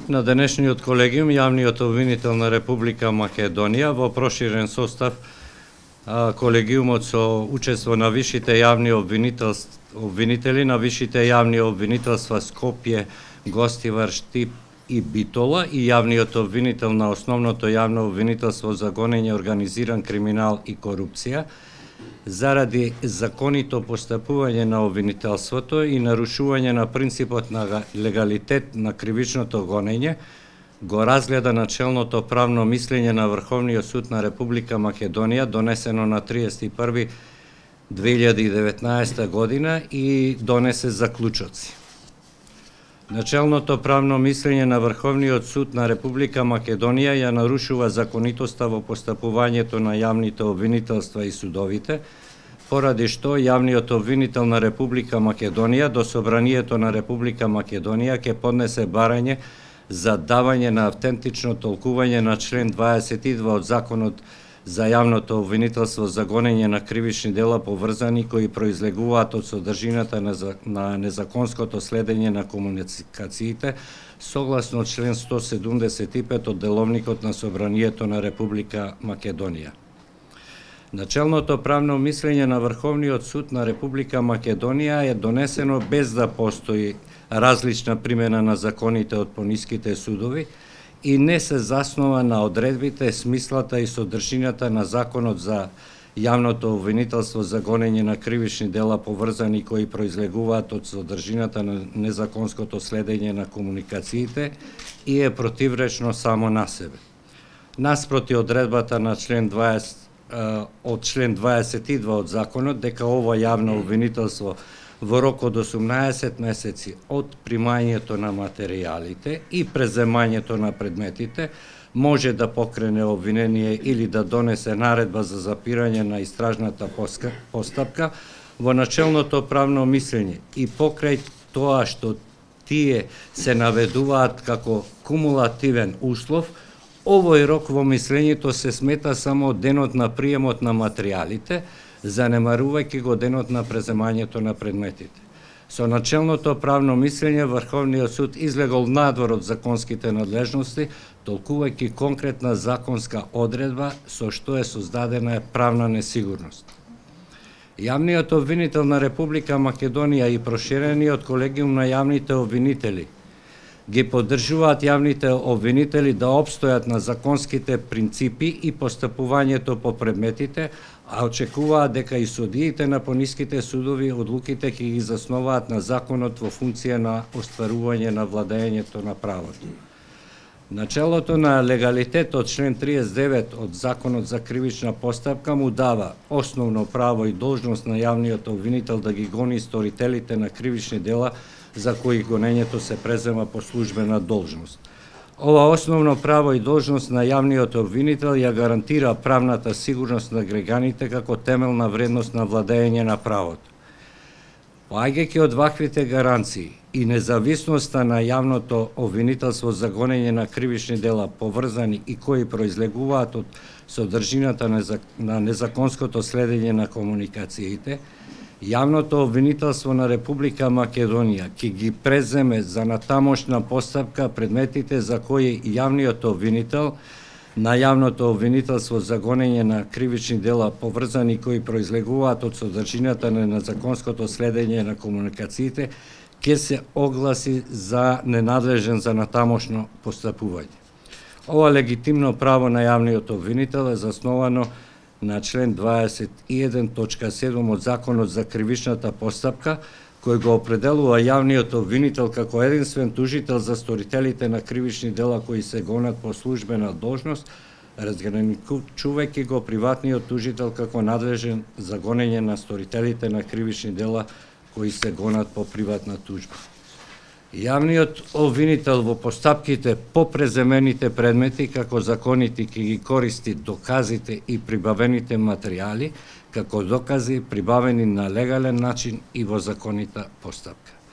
На денешниот колегиум, јавниот обвинител на Република Македонија во проширен состав колегиумот со учество на висшите јавни обвинители на висшите јавни обвинителства Скопје, Гостивар, Штип и Битола и јавниот обвинител на основното јавно обвинителство за гонење организиран криминал и корупција, заради законито постапување на обвинителството и нарушување на принципот на легалитет на кривичното гонење, го разгледа начелното правно мислење на Врховниот суд на Република Македонија, донесено на 30.1.2019 година и донесе заклучоци. Начелното правно мислење на Врховниот суд на Република Македонија ја нарушува законитоста во постапувањето на јавните обвинителства и судовите, поради што јавниот обвинител на Република Македонија до Собранието на Република Македонија ќе поднесе барање за давање на автентично толкување на член 22 од Законот за јавното обвинителство за гонење на кривични дела поврзани кои произлегуваат од содржината на незаконското следење на комуникациите согласно член 175 од Деловникот на Собранието на Република Македонија. Начелното правно мислење на Врховниот суд на Република Македонија е донесено без да постои различна примена на законите од пониските судови и не се заснова на одредбите, смислата и содржината на Законот за јавното обвинителство за гонење на кривични дела поврзани кои произлегуваат од содржината на незаконското следење на комуникациите и е противречно само на себе. Наспроти одредбата на член 22 од Законот дека ова јавно обвинителство во рок од 18 месеци од примањето на материјалите и преземањето на предметите може да покрене обвинение или да донесе наредба за запирање на истражната постапка во начелното правно мислење и покрај тоа што тие се наведуваат како кумулативен услов, овој рок во мислењето се смета само денот на приемот на материјалите, занемарувајќи го денот на преземањето на предметите. Со начелното правно мислење, Врховниот суд излегол надвор од законските надлежности, толкувајќи конкретна законска одредба со што е создадена правна несигурност. Јавниот обвинител на Република Македонија и проширениот колегиум на јавните обвинители ги поддржуваат јавните обвинители да опстојат на законските принципи и постапувањето по предметите, а очекуваат дека и судиите на пониските судови одлуките ќе ги засноваат на законот во функција на остварување на владењето на правото. Начелото на легалитет од член 39 од Законот за кривична постапка му дава основно право и должност на јавниот обвинител да ги гони сторителите на кривични дела за кои гонењето се презема по службена должност. Ова основно право и должност на јавниот обвинител ја гарантира правната сигурност на граѓаните како темелна вредност на владење на правото. Поаѓајќи од ваквите гаранции и независноста на јавното обвинителство за гонење на кривични дела поврзани и кои произлегуваат од содржината на незаконското следење на комуникациите, Јавното обвинителство на Република Македонија ќе ги преземе за натамошна постапка предметите за кои јавниот обвинител на јавното обвинителство за гонење на кривични дела поврзани кои произлегуваат од содржината на незаконското следење на комуникациите ќе се огласи за ненадлежен за натамошно постапување. Ова легитимно право на јавниот обвинител е засновано на член 21.7 од Законот за кривичната постапка, кој го определува јавниот обвинител како единствен тужител за сторителите на кривични дела кои се гонат по службена должност, разграничувајќи го приватниот тужител како надлежен за гонење на сторителите на кривични дела кои се гонат по приватна тужба. Јавниот обвинител во постапките по преземените предмети како законити ќе ги користи доказите и прибавените материјали како докази прибавени на легален начин и во законита постапка.